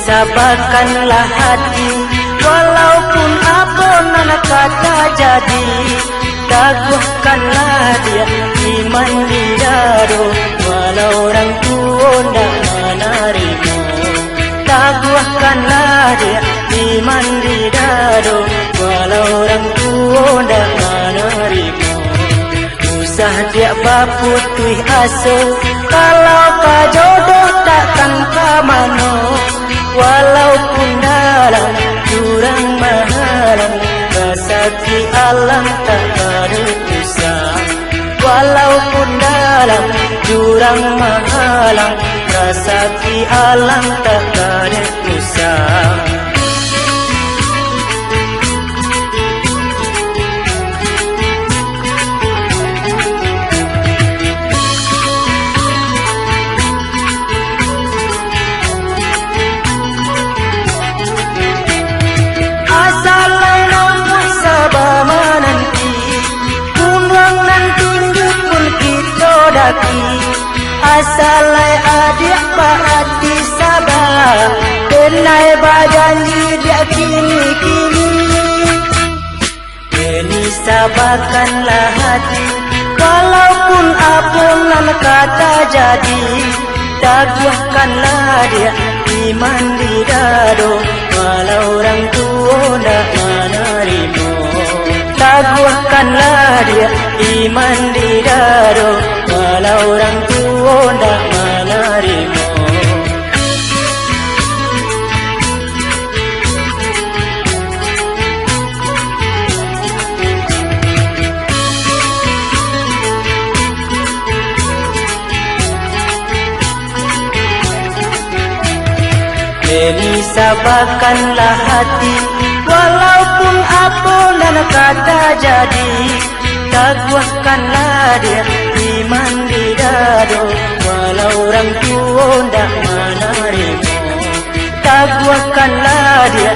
sabarkanlah hati, walaupun apa nak kata jadi. Teguhkanlah dia iman di dado, walau orang tua tak menerima. Teguhkanlah dia iman di dado, walau orang tua tak menerima. Usah dia baputui asa, kalau kajodoh takkan kamano. Walaupun dalam jurang mahalang, rezeki alam tak ada usah. Walaupun dalam jurang mahalang, rezeki alam tak ada usah. Asalai adik berhati sabar, kenai berjanji dia kini-kini. Ini sabarkanlah hati, walaupun apa nan kata jadi. Teguhkanlah dia iman di dado, walau orang tua tak menerima. Teguhkanlah dia iman di dado, walau orang tua tak menerima. Ini sabarkanlah hati, walaupun apa nan kata jadi. Teguhkanlah dia iman di dado, walau orang tua tak menerima. Teguhkanlah dia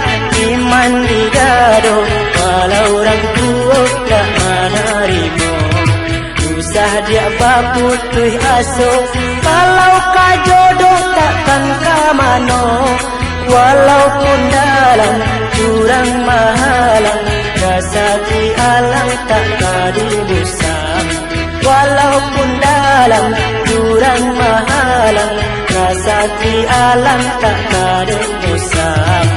iman di dado, walau orang tua tak menerima. Usah dia baputui asa, kalau kajodoh takkan kamano. Walaupun dalam jurang mahalang, rezeki alam tak kadibusam. Walaupun dalam jurang mahalang, rezeki alam tak kadibusam.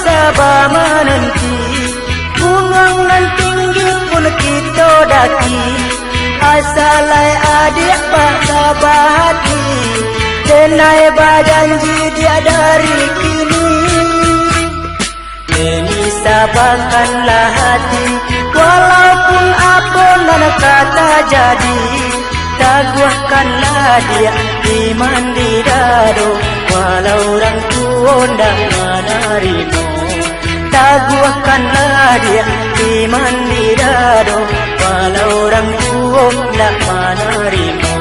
Sabar menanti, gunung nan tinggi pun kita daki. Asalai adik pak sabar hati, kenai berjanji dia dari kini. Ini sabarkanlah hati, walaupun apa nan kata jadi. Teguhkanlah dia iman di dado, walau orang tua tak menerima. Teguhkanlah dia iman di dado, walau orang tua tak menerima.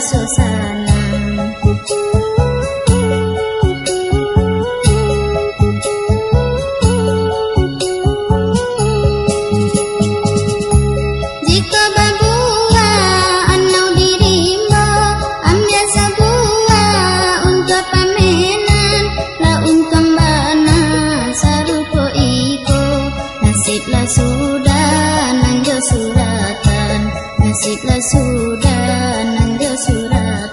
marasosana. Jika babua anau dirima ambil sabua untuk pamenan la untung bana sarupo iko nasiblah sudah nanjo suratan nasiblah sudah nanjo suratan.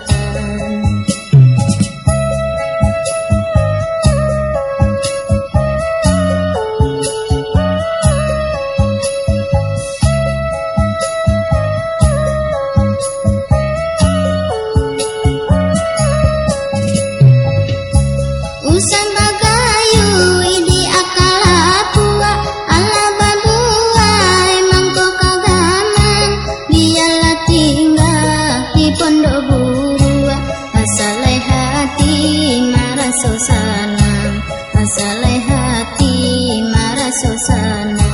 Usang bagayu idi akalapua ala babua emang kau kagaman biarlah tinggal di pondok burua asalai hati marasosana asalai hati marasosana.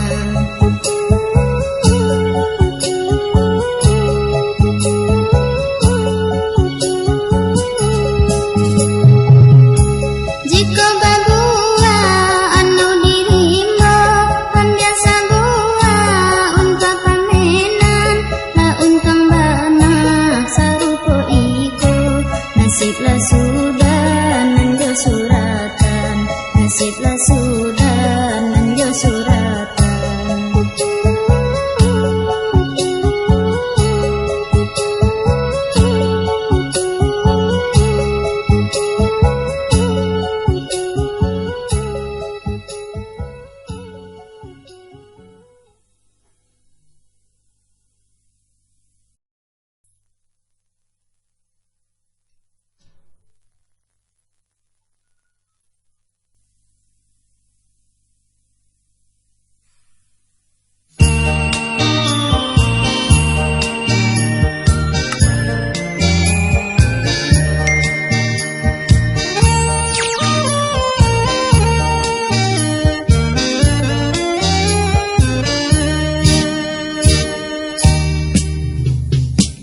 Jika babua anu dirima ambil sabua untuk pamenan la untung bana sarupo iko nasiblah sudah nanjo suratan nasiblah sudah nanjo suratan.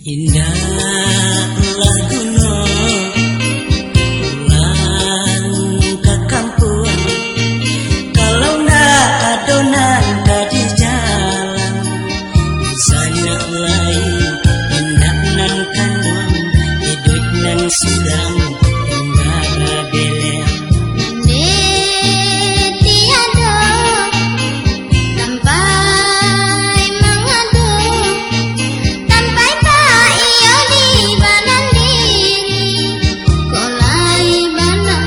Indahlah gunung pulang ke kampung kalau ndak adonan di jalan misalnya lain hendak nan kandung hidup nan sedang enggak beleng Tiada sampai mengadu sampai tak ia di badan diri kolai bana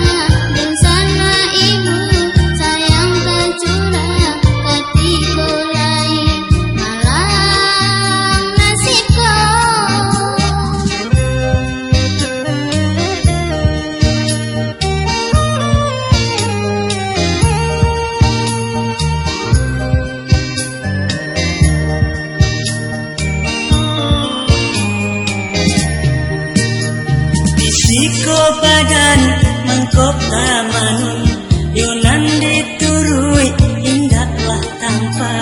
dan sana ibu sayang kecurah hati kolai malam nasibku. Bisiko badan mangkok tamanun Yonan diturui indahlah tanpa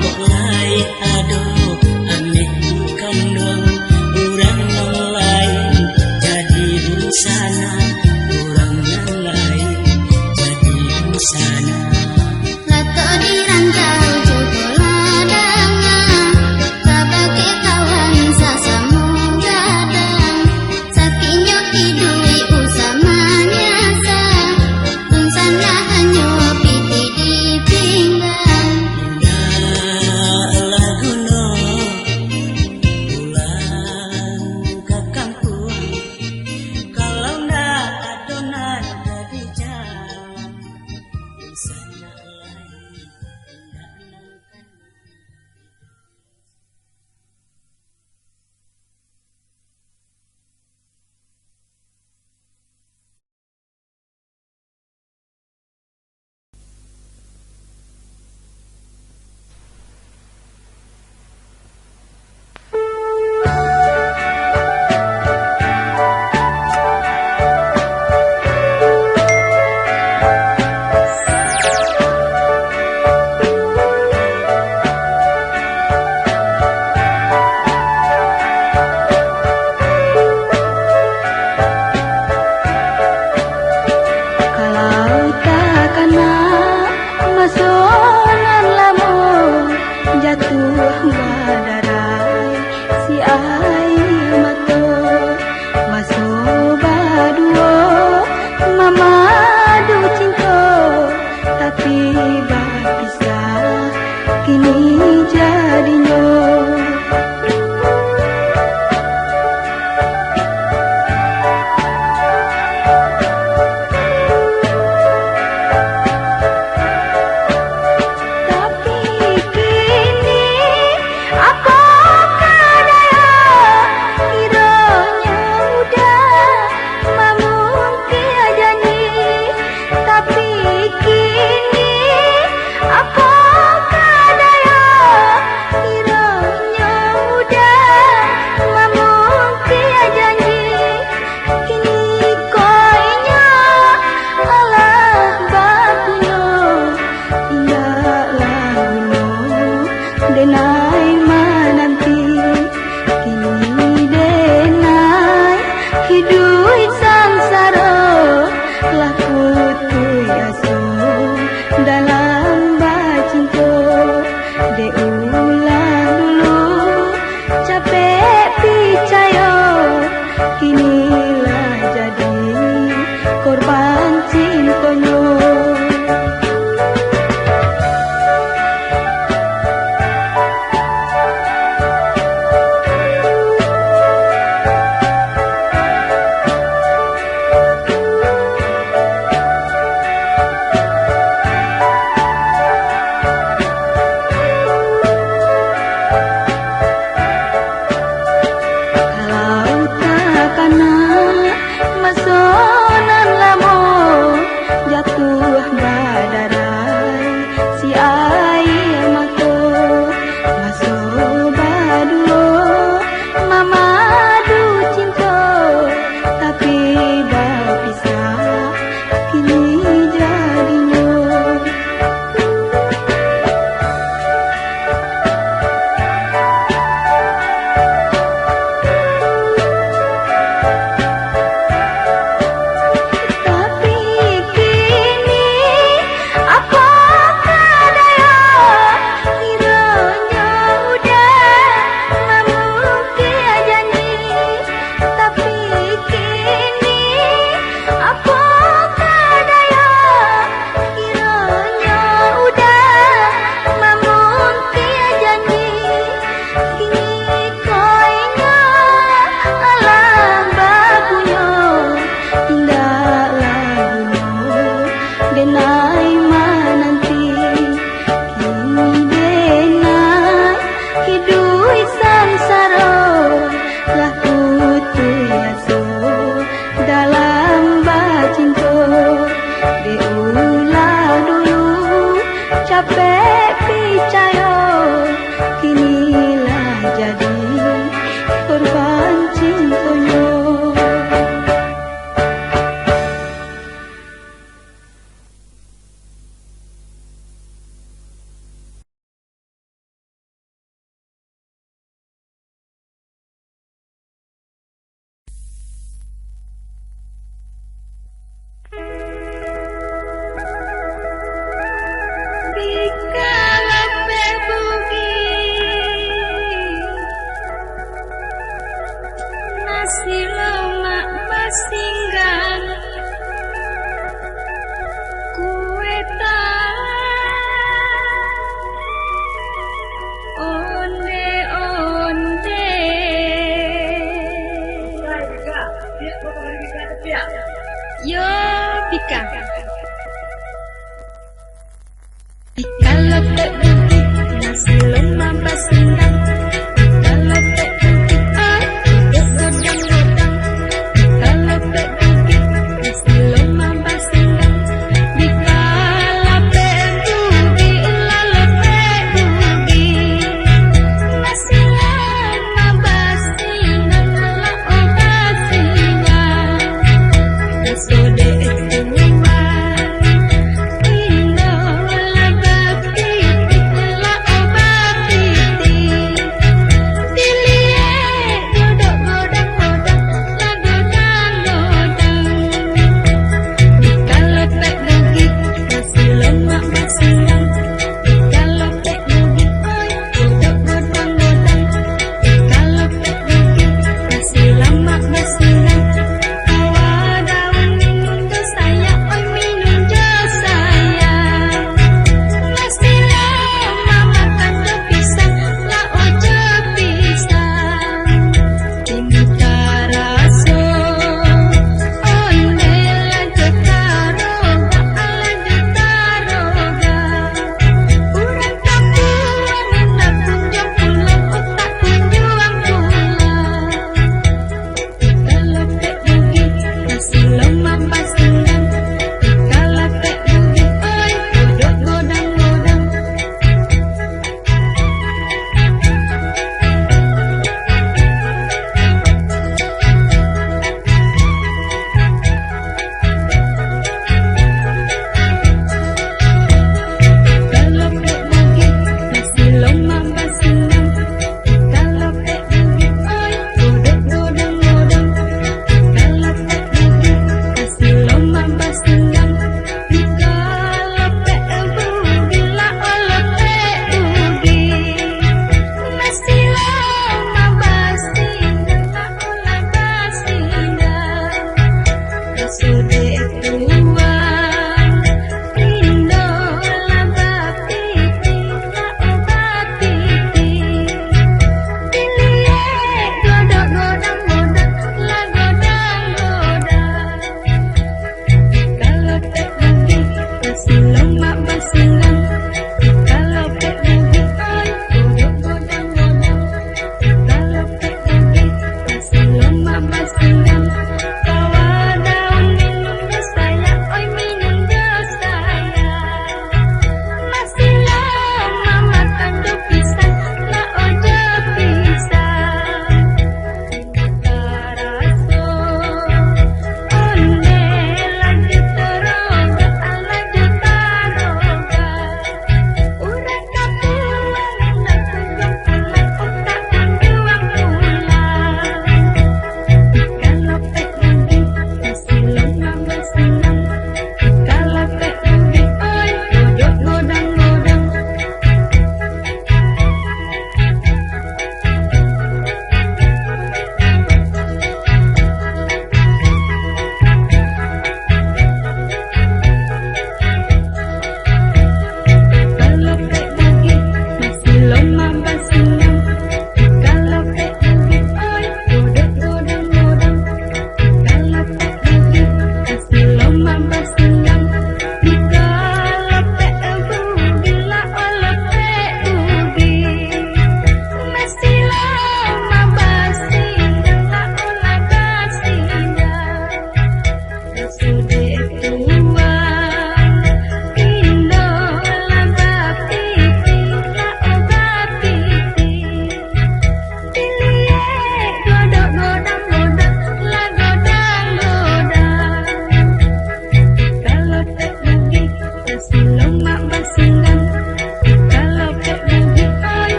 kok lai ado aneh kandung urang nang lain jadi busana urang nang lain jadi busana. Lato dirantau cukup ladangan sebagai kawan sasamu gadang sakinyo tidui usamanya sa tun sana hanyo Yo, Pika. Pika lotek butik, nasi lemak basindang. Pika lotek butik, hidup godang-godang. Pika lotek butik, nasi lemak basindang. Pika lotek butik, lotek butik. Nasi lemak basindang, basindang. Sode istimewa.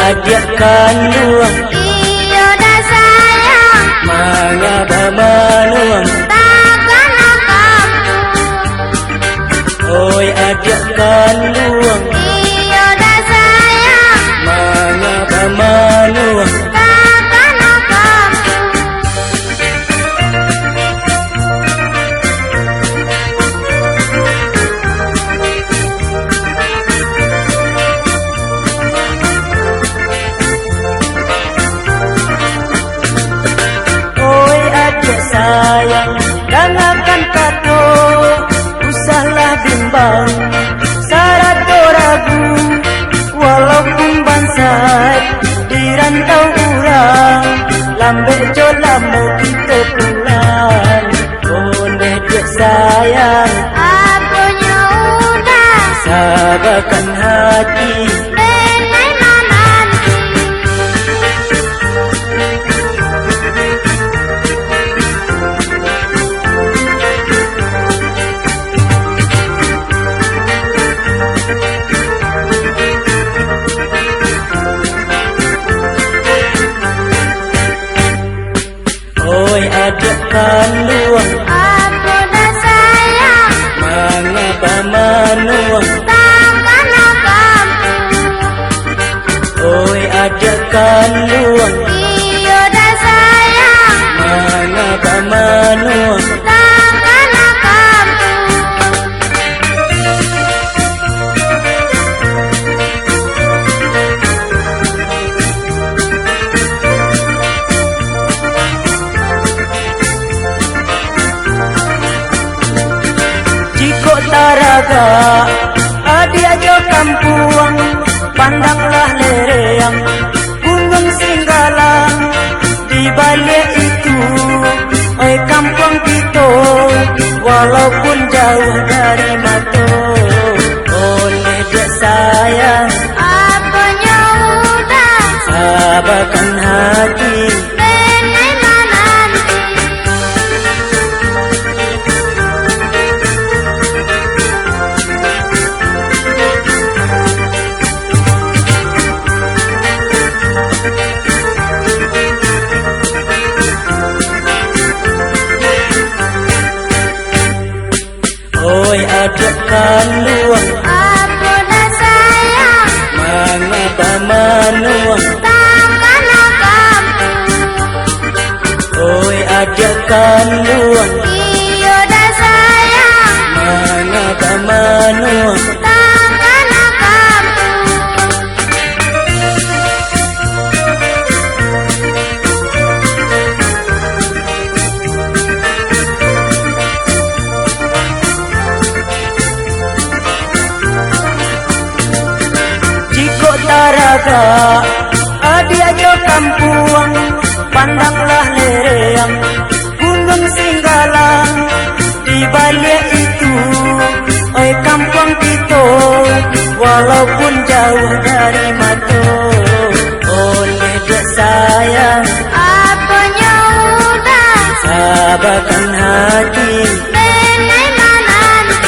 adik kandung, iyo dah sayang, mengapa manuang, takkan kamu. oi adik kandung, Iyo dah sayang, mengapa manuang, takkan kamu. oi adik sayang, jangankan tato, usahlah bimbang, syarat ragu, walaupun bansai dirantau orang, lambe jolam mau kita pulang. Oh adik sayang, Apunya udah, sabarkan hati, benai nanti. oi adik kandung, Aku dah sayang, mengapa manuang, takkan kamu. oi adik kandung, Iyo dah sayang, mengapa manuang, takkan kamu. jiko taraga, adik aja kampuang, pandanglah lereang, gunung Singgalang, di balik itu, oi kampung kita, walaupun jauh dari mata, oh adik sayang, Apunya udah, sabarkan hati, benai nanti. oi adik kandung, Aku dah sayang, mengapa manuang, takkan kamu. oi adik kandung, Iyo dah sayang, mengapa manuang, takkan kamu. jiko taraga, adik aja kampuang, pandanglah lereang, gunung Singgalang, di balik itu, oi kampung kita, walaupun jauh dari mata, oh adik sayang, Apunya udah, sabarkan hati, benai nanti.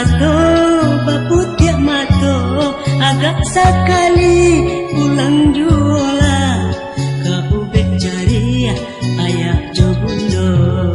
mato baputiak mato agak sekali pulang juola ke ubek jari ayak jobundo.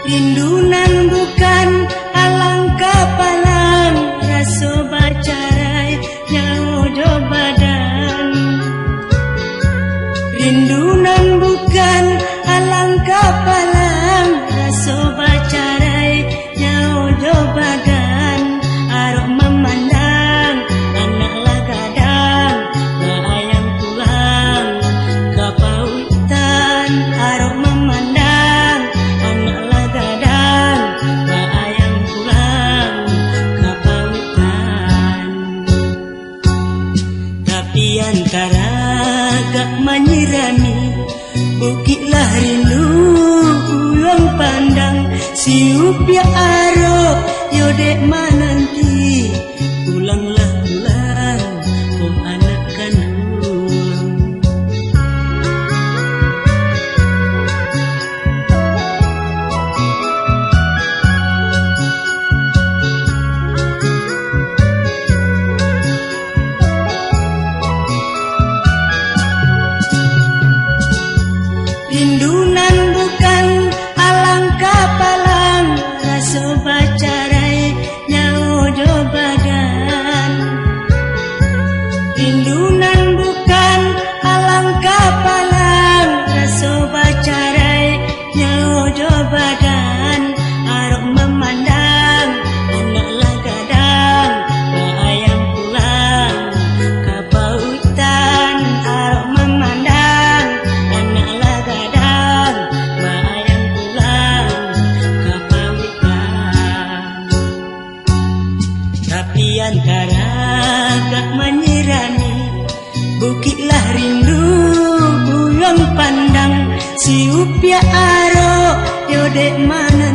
Rindunan bukan alangkah palang raso bacarai nyaodo badan. Rindunan bukan alangkah palang raso bacarai nyaodo badan. Arok memandang anak lagadang ayam pulang kapautan. Arok memandang anak lagadang ayam pulang kapautan. Tapi antara gak menyirami bukitlah rindu ulang pandang siup ya aro yodek mananti pulanglah pulang oh anak kandung. Rindunan bukan alangkah palang raso bacarai nyaodo badan. Rindunan bukan alangkah palang raso bacarai nyaodo badan. Arok memandang anak lagadang ayam pulang kapautan. Arok memandang anak lagadang ayam pulang kapautan. Tapi antara gak menyirami bukitlah rindu ulang pandang siup ya aro yodek mana